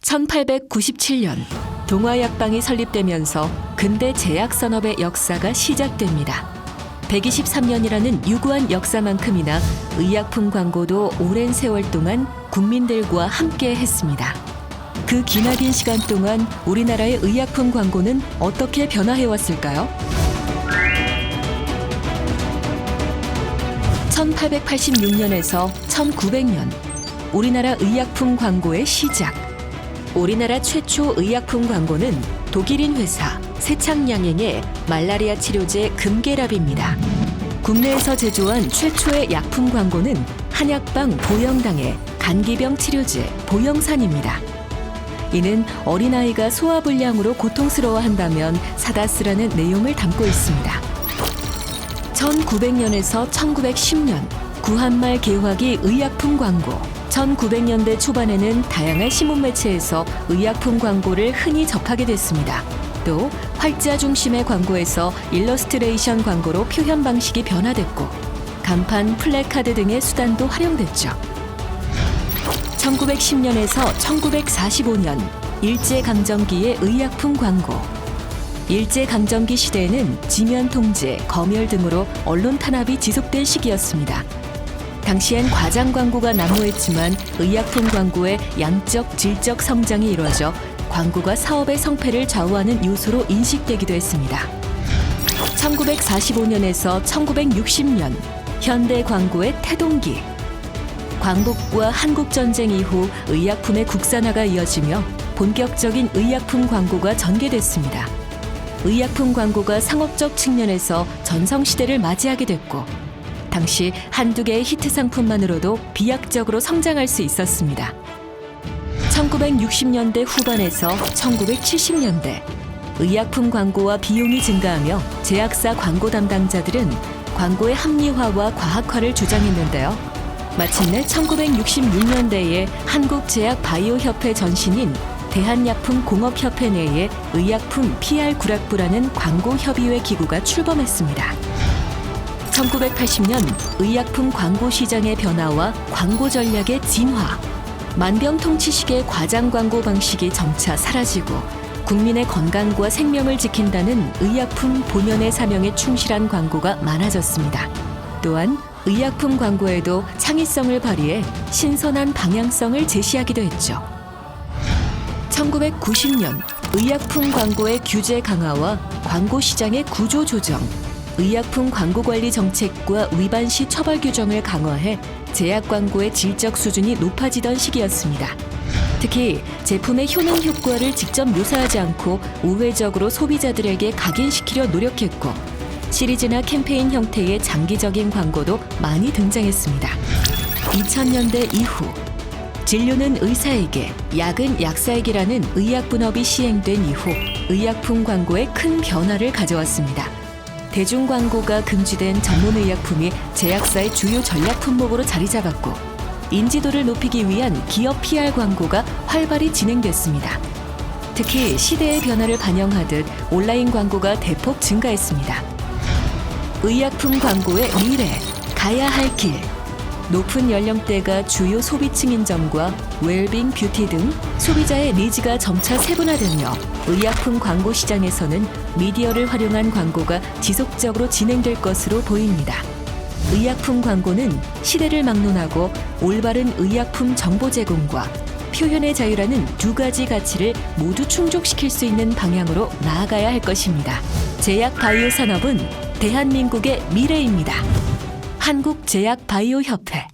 1897년 동화약방이 설립되면서 근대 제약산업의 역사가 시작됩니다. 123년이라는 유구한 역사만큼이나 의약품 광고도 오랜 세월 동안 국민들과 함께 했습니다. 그 기나긴 시간 동안 우리나라의 의약품 광고는 어떻게 변화해왔을까요? 1886년에서 1900년 우리나라 의약품 광고의 시작. 우리나라 최초 의약품 광고는 독일인 회사 세창양행의 말라리아 치료제 금계랍입니다. 국내에서 제조한 최초의 약품 광고는 한약방 보영당의 간기병 치료제 보영산입니다. 이는 어린아이가 소화불량으로 고통스러워한다면 사다 쓰라는 내용을 담고 있습니다. 1900년에서 1910년 구한말 개화기 의약품 광고. 1900년대 초반에는 다양한 신문 매체에서 의약품 광고를 흔히 접하게 됐습니다. 또 활자 중심의 광고에서 일러스트레이션 광고로 표현 방식이 변화됐고 간판, 플래카드 등의 수단도 활용됐죠. 1910년에서 1945년 일제강점기의 의약품 광고. 일제강점기 시대에는 지면 통제, 검열 등으로 언론 탄압이 지속된 시기였습니다. 당시엔 과장 광고가 난무했지만 의약품 광고의 양적, 질적 성장이 이루어져 광고가 사업의 성패를 좌우하는 요소로 인식되기도 했습니다. 1945년에서 1960년 현대 광고의 태동기. 광복과 한국전쟁 이후 의약품의 국산화가 이어지며 본격적인 의약품 광고가 전개됐습니다. 의약품 광고가 상업적 측면에서 전성시대를 맞이하게 됐고 당시 한두 개의 히트 상품만으로도 비약적으로 성장할 수 있었습니다. 1960년대 후반에서 1970년대 의약품 광고와 비용이 증가하며 제약사 광고 담당자들은 광고의 합리화와 과학화를 주장했는데요. 마침내 1966년대에 한국제약바이오협회 전신인 대한약품공업협회 내에 의약품 PR 구락부라는 광고협의회 기구가 출범했습니다. 1980년 의약품 광고 시장의 변화와 광고 전략의 진화. 만병통치식의 과장 광고 방식이 점차 사라지고 국민의 건강과 생명을 지킨다는 의약품 본연의 사명에 충실한 광고가 많아졌습니다. 또한 의약품 광고에도 창의성을 발휘해 신선한 방향성을 제시하기도 했죠. 1990년 의약품 광고의 규제 강화와 광고 시장의 구조 조정, 의약품 광고 관리 정책과 위반 시 처벌 규정을 강화해 제약 광고의 질적 수준이 높아지던 시기였습니다. 특히 제품의 효능 효과를 직접 묘사하지 않고 우회적으로 소비자들에게 각인시키려 노력했고 시리즈나 캠페인 형태의 장기적인 광고도 많이 등장했습니다. 2000년대 이후 진료는 의사에게, 약은 약사에게라는 의약 분업이 시행된 이후 의약품 광고에 큰 변화를 가져왔습니다. 대중 광고가 금지된 전문 의약품이 제약사의 주요 전략 품목으로 자리 잡았고 인지도를 높이기 위한 기업 PR 광고가 활발히 진행됐습니다. 특히 시대의 변화를 반영하듯 온라인 광고가 대폭 증가했습니다. 의약품 광고의 미래, 가야 할 길. 높은 연령대가 주요 소비층인 점과 웰빙, 뷰티 등 소비자의 니즈가 점차 세분화되며 의약품 광고 시장에서는 미디어를 활용한 광고가 지속적으로 진행될 것으로 보입니다. 의약품 광고는 시대를 막론하고 올바른 의약품 정보 제공과 표현의 자유라는 두 가지 가치를 모두 충족시킬 수 있는 방향으로 나아가야 할 것입니다. 제약 바이오 산업은 대한민국의 미래입니다. 한국제약바이오협회